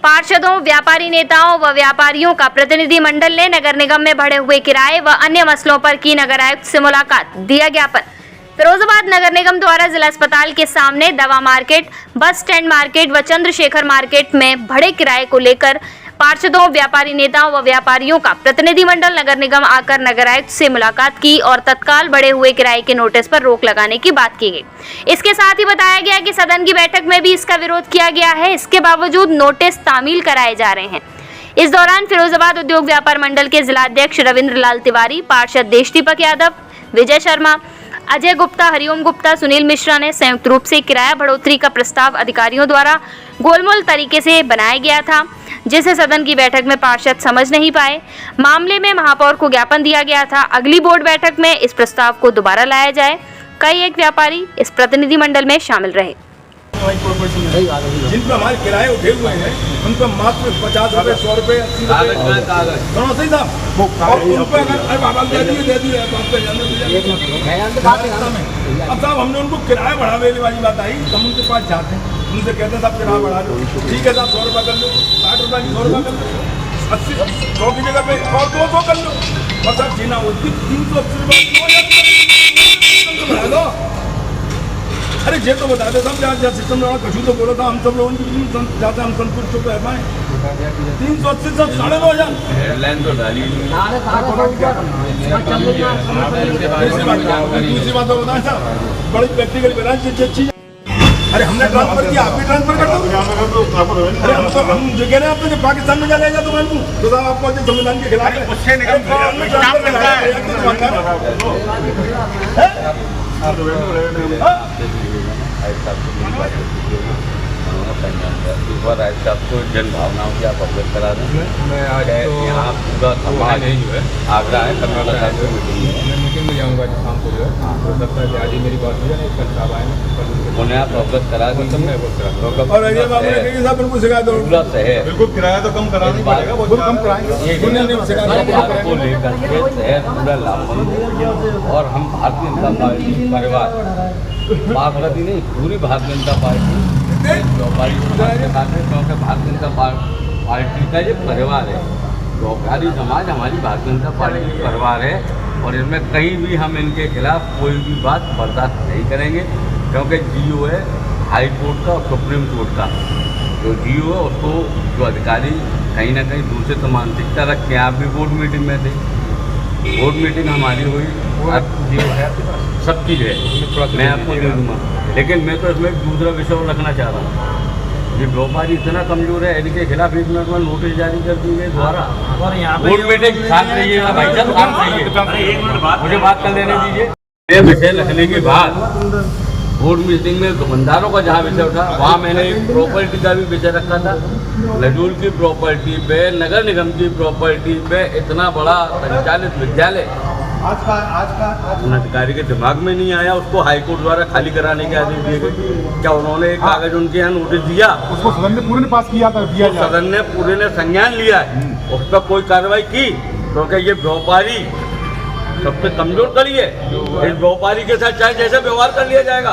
पार्षदों, व्यापारी नेताओं व व्यापारियों का प्रतिनिधिमंडल ने नगर निगम में बढ़े हुए किराए व अन्य मसलों पर की नगर आयुक्त से मुलाकात, दिया ज्ञापन। फिरोजाबाद नगर निगम द्वारा जिला अस्पताल के सामने दवा मार्केट, बस स्टैंड मार्केट व चंद्रशेखर मार्केट में बढ़े किराए को लेकर पार्षदों, व्यापारी नेताओं व व्यापारियों का प्रतिनिधिमंडल नगर निगम आकर नगर आयुक्त से मुलाकात की और तत्काल बढ़े हुए किराए के नोटिस पर रोक लगाने की बात की गई। इसके साथ ही बताया गया कि सदन की बैठक में भी इसका विरोध किया गया है। इसके बावजूद नोटिस तामील कराए जा रहे हैं। इस दौरान फिरोजाबाद उद्योग व्यापार मंडल के जिलाध्यक्ष रविंद्र लाल तिवारी, पार्षद देशदीपक यादव, विजय शर्मा, अजय गुप्ता, हरिओम गुप्ता, सुनील मिश्रा ने संयुक्त रूप से किराया बढ़ोतरी का प्रस्ताव अधिकारियों द्वारा गोलमोल तरीके से बनाया गया था, जिसे सदन की बैठक में पार्षद समझ नहीं पाए। मामले में महापौर को ज्ञापन दिया गया था। अगली बोर्ड बैठक में इस प्रस्ताव को दोबारा लाया जाए। कई एक व्यापारी इस प्रतिनिधिमंडल में शामिल रहे। जिन पर हमारे किराए उठे हुए हैं उन पर मात्र 50 रुपए, 100 रुपए, 80 रुपए सही साहब, और उन पर दे दिए। अब साहब हमने उनको किराया बढ़ाने वाली बात आई, हम उनके पास जाते हैं, उनसे कहते हैं साहब किराया बढ़ा लो। ठीक है साहब, 100 रुपये कर लो, 60 रुपये की 100 रुपये कर लो, 80 100 की जगह पे और 200 कर लो, और साहब जीना होती 380 रुपये बढ़ा दो। अरे ये तो बता दे सब, जहाँ सिस्टम लड़ा कछु तो बोला था, हम सब लोगों की जाते हम संतुष्ट हो पाए। 380 सब 9,500 लाइन तो डाली। दूसरी बात तो बताएं साहब, बड़ी प्रैक्टिकल बैलेंस अच्छी। अरे हमने ट्रांसफर किया, आप भी ट्रांसफर कर दो। अरे हम जो कह रहे हैं आपने जब पाकिस्तान में चलेगा तो मैं तो साहब आपको संविधान के खिलाफ उससे आपको जन भावनाओं की आप अवगत करा दें। मैं आज यहाँ पूरा समाज आगरा है, कर्नाटक साहब की मीटिंग में जाऊँगा शाम को, जो है हो सकता है आज ही मेरी बात हो जाए, कल साहब आए उन्हें आप अवगत करा दें। और ये साहब उनको सिखा दो, पूरा शहर बिल्कुल किराया तो कम कराना ही पड़ेगा, बहुत कम कराएंगे को लेकर के शहर पूरा लाभबंद। और हम भारतीय जनता पार्टी परिवार, बागमती नहीं, पूरी भारतीय जनता पार्टी व्यापारी समाज के साथ है, क्योंकि भारतीय जनता पार्टी का ये परिवार है। व्यापारी समाज हमारी भारतीय जनता पार्टी का परिवार है और इसमें कहीं भी हम इनके खिलाफ कोई भी बात बर्दाश्त नहीं करेंगे, क्योंकि जीओ है हाई कोर्ट का और सुप्रीम कोर्ट का। जो जीओ है उसको जो अधिकारी कहीं ना कहीं दूसरे मानसिकता रखते हैं। आप भी बोर्ड मीटिंग में थे, बोर्ड मीटिंग हमारी हुई, जीओ है सब चीज़ है, मैं आपको दे दूँगा। लेकिन मैं तो इसमें एक दूसरा विषय रखना चाह रहा हूँ। ये व्यापारी इतना कमजोर है, इनके खिलाफ 1 मिनट में नोटिस जारी कर दिए द्वारा। बोर्ड मीटिंग शांत रहिएगा भाई साहब, शांत रहिए, मुझे बात कर लेने दीजिए। ये विषय रखने के बाद बोर्ड मीटिंग में दुकानदारों का जहाँ विषय उठा, वहाँ मैंने एक प्रॉपर्टी का भी विषय रखा था। लजूल की प्रॉपर्टी पे, नगर निगम की प्रॉपर्टी पे इतना बड़ा संचालित विद्यालय उन अधिकारी के दिमाग में नहीं आया, उसको हाईकोर्ट द्वारा खाली कराने के आदेश दिए गए। क्या उन्होंने एक कागज उनके यहाँ नोटिस दिया? उसको सदन ने पूरे ने पास किया था, सदन ने पूरे ने संज्ञान लिया है, उस पर कोई कार्रवाई की? क्योंकि ये व्यापारी सबसे कमजोर कड़ी है। इस व्यापारी के साथ चाहे जैसे व्यवहार कर लिया जाएगा,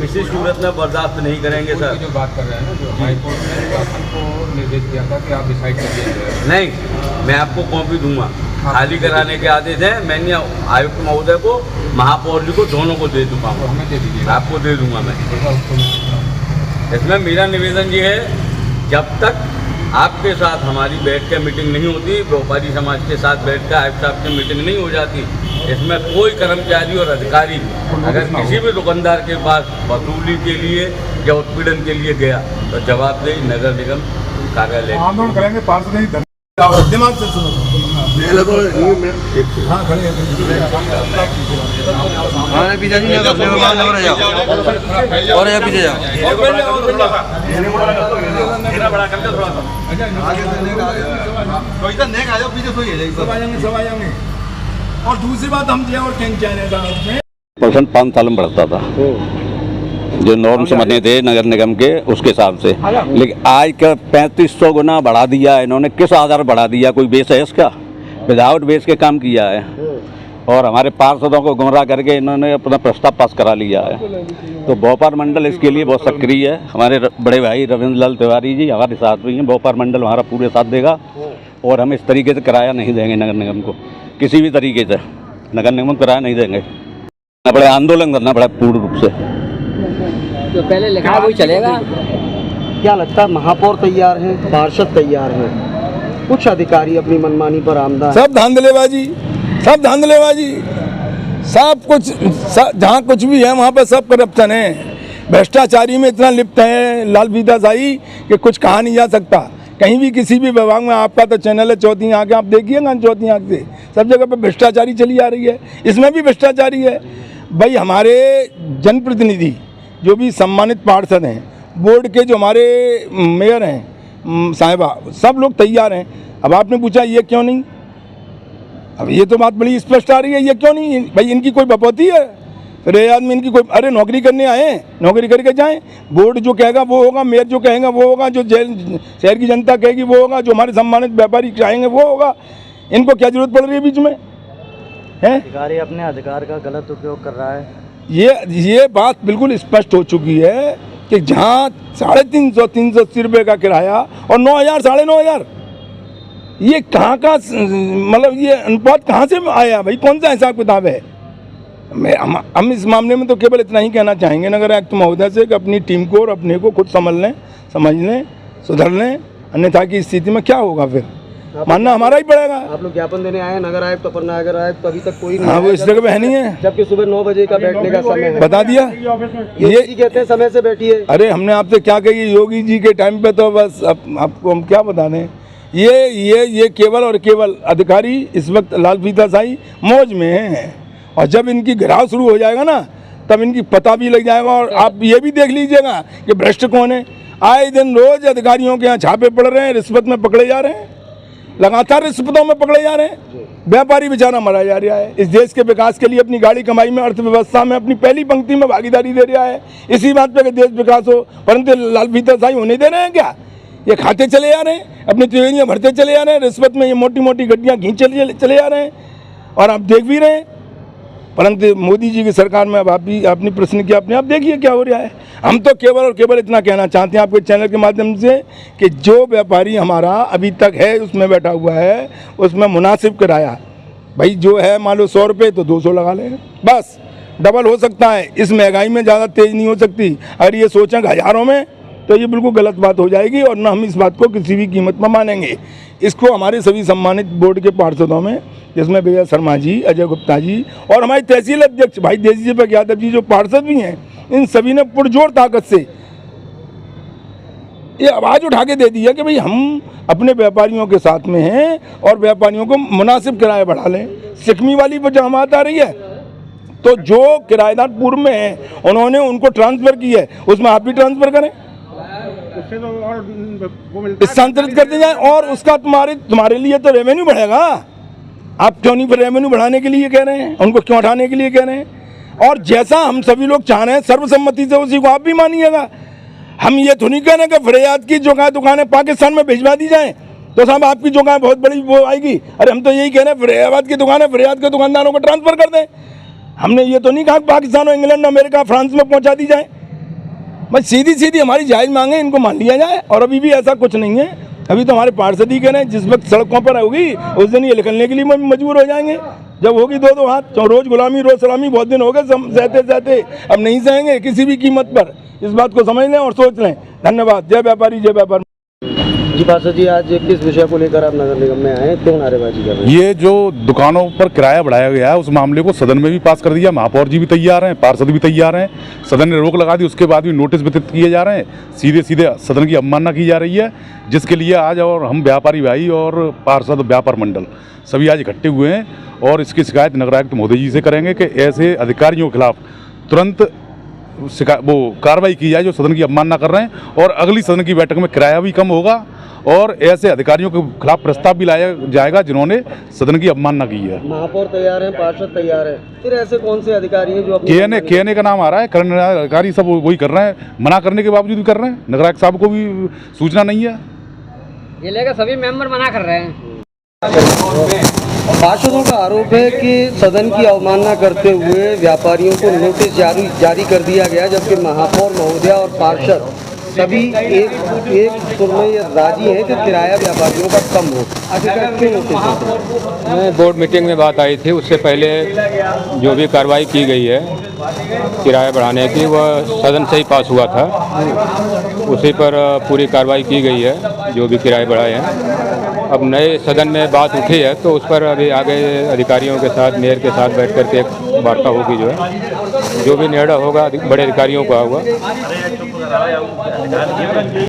किसी सूरत में बर्दाश्त नहीं करेंगे। सर जो बात कर रहे हैं ना, जो हाईकोर्ट ने शासन को निर्देश दिया था कि आप डिसाइड करिए, नहीं, मैं आपको कॉपी दूंगा, खाली कराने के आदेश हैं। मैंने आयुक्त महोदय को, महापौर जी को, दोनों को दे चुका हूँ, हमें दे दीजिए, आपको दे दूंगा मैं। इसमें मेरा निवेदन ये है, जब तक आपके साथ हमारी बैठ के मीटिंग नहीं होती, व्यापारी समाज के साथ बैठ कर आयुक्त साहब की मीटिंग नहीं हो जाती, इसमें कोई कर्मचारी और अधिकारी अगर किसी भी दुकानदार के पास वसूली के लिए या उत्पीड़न के लिए गया तो जवाबदेही नगर निगम कार्यालय। आंदोलन करेंगे, पार्षद नहीं दिमाग से सुनो। हाँ खड़े हैं पीछे जी, और पीछे जाओ, और दूसरी बात हम जो और परसेंट 5 साल में बढ़ता था, जो नॉर्म्स बने थे नगर निगम के उसके हिसाब से। लेकिन आज का 3500 गुना बढ़ा दिया इन्होंने। किस आधार बढ़ा दिया? कोई बेस है इसका? विदाउट बेस के काम किया है। और हमारे पार्षदों को गुमराह करके इन्होंने अपना प्रस्ताव पास करा लिया है। तो व्यापार मंडल इसके लिए बहुत सक्रिय है। हमारे बड़े भाई रविंद्र लाल तिवारी जी हमारे साथ भी हैं। व्यापार मंडल हमारा पूरे साथ देगा और हम इस तरीके से किराया नहीं देंगे नगर निगम को, किसी भी तरीके से नगर निगम को किराया नहीं देंगे। बड़े आंदोलन करना पड़ा पूर्ण रूप से। तो पहले लिखा वही चलेगा। क्या लगता है महापौर तैयार हैं, पार्षद तैयार हैं, कुछ अधिकारी अपनी मनमानी पर आमदा हैं? सब धांधलेबाजी, सब धांधलेबाजी, सब कुछ, जहाँ कुछ भी है वहाँ पर सब करप्शन है। भ्रष्टाचारी में इतना लिप्त है लाल फीताशाही कि कुछ कहा नहीं जा सकता। कहीं भी किसी भी विभाग में, आपका तो चैनल है चौथी आंख, आप देखिए ना चौथी आंख से सब जगह पे भ्रष्टाचारी चली आ रही है। इसमें भी भ्रष्टाचारी है। भाई हमारे जनप्रतिनिधि जो भी सम्मानित पार्षद हैं, बोर्ड के जो हमारे मेयर हैं साहिबा, सब लोग तैयार हैं। अब आपने पूछा ये क्यों नहीं, अब ये तो बात बड़ी स्पष्ट आ रही है, ये क्यों नहीं? भाई इनकी कोई बपौती है? रियाद में इनकी कोई, अरे नौकरी करने आए, नौकरी करके जाएं। बोर्ड जो कहेगा वो होगा, मेयर जो कहेगा वो होगा, जो शहर की जनता कहेगी वो होगा, जो हमारे सम्मानित व्यापारी चाहेंगे वो होगा। इनको क्या जरूरत पड़ रही है बीच में? है अधिकारी अपने अधिकार का गलत उपयोग कर रहा है। ये बात बिल्कुल स्पष्ट हो चुकी है कि जहाँ 350-380 रुपये का किराया और 9,000 9,500, ये कहाँ का, मतलब ये अनुपात कहाँ से आया भाई? कौन सा हिसाब किताब है? हम इस मामले में तो केवल इतना ही कहना चाहेंगे नगर आयुक्त महोदय से कि अपनी टीम को और अपने को खुद समझ लें, सुधर लें, अन्यथा की स्थिति में क्या होगा फिर मानना हमारा ही पड़ेगा। आप लोग ज्ञापन देने आए नगर आयुक्त, अपर नगर आयुक्त, तो अभी तक कोई नहीं। हाँ, वो इस जगह पे है नहीं है, जबकि सुबह 9 बजे का बैठने का समय है। बता दिया ये कहते हैं समय से बैठिए। अरे हमने आपसे क्या कही, योगी जी के टाइम पे तो बस आपको हम क्या बता दें। ये केवल और केवल अधिकारी इस वक्त लाल फीताशाही मौज में हैं, और जब इनकी घिराव शुरू हो जाएगा ना तब इनकी पता भी लग जाएगा। और आप ये भी देख लीजिएगा कि भ्रष्ट कौन है। आए दिन रोज अधिकारियों के यहाँ छापे पड़ रहे हैं, रिश्वत में पकड़े जा रहे हैं, लगातार रिश्वतों में पकड़े जा रहे हैं। व्यापारी बेचारा मरा जा रहा है। इस देश के विकास के लिए अपनी गाड़ी कमाई में, अर्थव्यवस्था में अपनी पहली पंक्ति में भागीदारी दे रहा है, इसी बात पे कि देश विकास हो, परंतु लाल फीताशाही होने दे रहे हैं क्या? ये खाते चले जा रहे हैं, अपनी तिजोरियाँ भरते चले जा रहे हैं, रिश्वत में ये मोटी मोटी गड्डियाँ खींच चले जा रहे हैं, और आप देख भी रहे हैं। परंतु मोदी जी की सरकार में अब आप भी आपने प्रश्न किया, अपने आप देखिए क्या हो रहा है। हम तो केवल और केवल इतना कहना चाहते हैं आपके चैनल के माध्यम से कि जो व्यापारी हमारा अभी तक है उसमें बैठा हुआ है, उसमें मुनासिब किराया, भाई जो है मान लो 100 रुपये तो 200 लगा लें, बस डबल हो सकता है। इस महंगाई में ज़्यादा तेज़ नहीं हो सकती। अगर ये सोचें हज़ारों में तो ये बिल्कुल गलत बात हो जाएगी, और न हम इस बात को किसी भी कीमत में मानेंगे। इसको हमारे सभी सम्मानित बोर्ड के पार्षदों में, जिसमें विजय शर्मा जी, अजय गुप्ता जी और हमारे तहसील अध्यक्ष भाई देसी जी यादव जी जो पार्षद भी हैं, इन सभी ने पुरजोर ताकत से ये आवाज़ उठा के दे दी है कि भाई हम अपने व्यापारियों के साथ में हैं और व्यापारियों को मुनासिब किराया बढ़ा लें। सिकमी वाली पर जहाँ बात आ रही है, तो जो किराएदार पूर्व में हैं उन्होंने उनको ट्रांसफ़र की है, उसमें आप भी ट्रांसफ़र करें, स्थानांतरित कर दिया जाए, और उसका तुम्हारे लिए तो रेवेन्यू बढ़ेगा। आप क्यों नहीं फिर रेवेन्यू बढ़ाने के लिए कह रहे हैं, उनको क्यों हटाने के लिए कह रहे हैं? और जैसा हम सभी लोग चाह रहे हैं सर्वसम्मति से, उसी को आप भी मानिएगा। हम ये तो नहीं कह रहे कि फरियाद की जो दुकानें पाकिस्तान में भिजवा दी जाएं तो साहब आपकी जगह बहुत बड़ी वो आएगी। अरे हम तो यही कह रहे हैं फरियाद की दुकानें फरियाद के दुकानदारों को ट्रांसफ़र कर दें। हमने ये तो नहीं कहा पाकिस्तान और इंग्लैंड, अमेरिका, फ्रांस में पहुँचा दी जाए। बस सीधी सीधी हमारी जायज़ मांगे, इनको मान लिया जाए। और अभी भी ऐसा कुछ नहीं है। अभी तो हमारे पार्षद ही कह रहे हैं जिस वक्त सड़कों पर होगी उस दिन ये निकलने के लिए मजबूर हो जाएंगे। जब होगी 2-2 हाथ, तो रोज़ गुलामी रोज़ सलामी, बहुत दिन हो गए सहते सहते, अब नहीं सहेंगे किसी भी कीमत पर। इस बात को समझ लें और सोच लें। धन्यवाद। जय व्यापारी, जय व्यापार। जी पार्षद जी, आज किस विषय को लेकर आप नगर निगम में आए, क्यों नारेबाजी कर रहे हैं? ये जो दुकानों पर किराया बढ़ाया गया है उस मामले को सदन में भी पास कर दिया। महापौर जी भी तैयार हैं, पार्षद भी तैयार हैं। सदन ने रोक लगा दी, उसके बाद भी नोटिस वितरित किए जा रहे हैं। सीधे सीधे सदन की अवमानना की जा रही है, जिसके लिए आज और हम व्यापारी भाई और पार्षद व्यापार मंडल सभी आज इकट्ठे हुए हैं, और इसकी शिकायत नगर आयुक्त महोदय जी से करेंगे कि ऐसे अधिकारियों के खिलाफ तुरंत वो कार्रवाई की जाए जो सदन की अवमानना कर रहे हैं, और अगली सदन की बैठक में किराया भी कम होगा, और ऐसे अधिकारियों के खिलाफ प्रस्ताव भी लाया जाएगा जिन्होंने सदन की अवमानना की है। महापौर तैयार हैं, पार्षद तैयार है, फिर ऐसे कौन से अधिकारी हैं जो केने का नाम आ रहा है, करने अधिकारी सब वही कर रहे हैं, मना करने के बावजूद भी कर रहे हैं। नगर आयुक्त साहब को भी सूचना नहीं है, ये लेकर सभी मेंबर मना कर रहे हैं। पार्षदों का आरोप है कि सदन की अवमानना करते हुए व्यापारियों को नोटिस जारी कर दिया गया, जबकि महापौर महोदया और पार्षद सभी एक सुर में ये राजी हैं कि किराया व्यापारियों का कम हो। आखिरकार क्यों नोटिस देते हैं? बोर्ड मीटिंग में बात आई थी, उससे पहले जो भी कार्रवाई की गई है किराया बढ़ाने की, वह सदन से ही पास हुआ था। उसी पर पूरी कार्रवाई की गई है जो भी किराए बढ़ाए हैं। अब नए सदन में बात उठी है तो उस पर अभी आगे अधिकारियों के साथ, मेयर के साथ बैठ करके एक वार्ता होगी, जो भी निर्णय होगा बड़े अधिकारियों का होगा।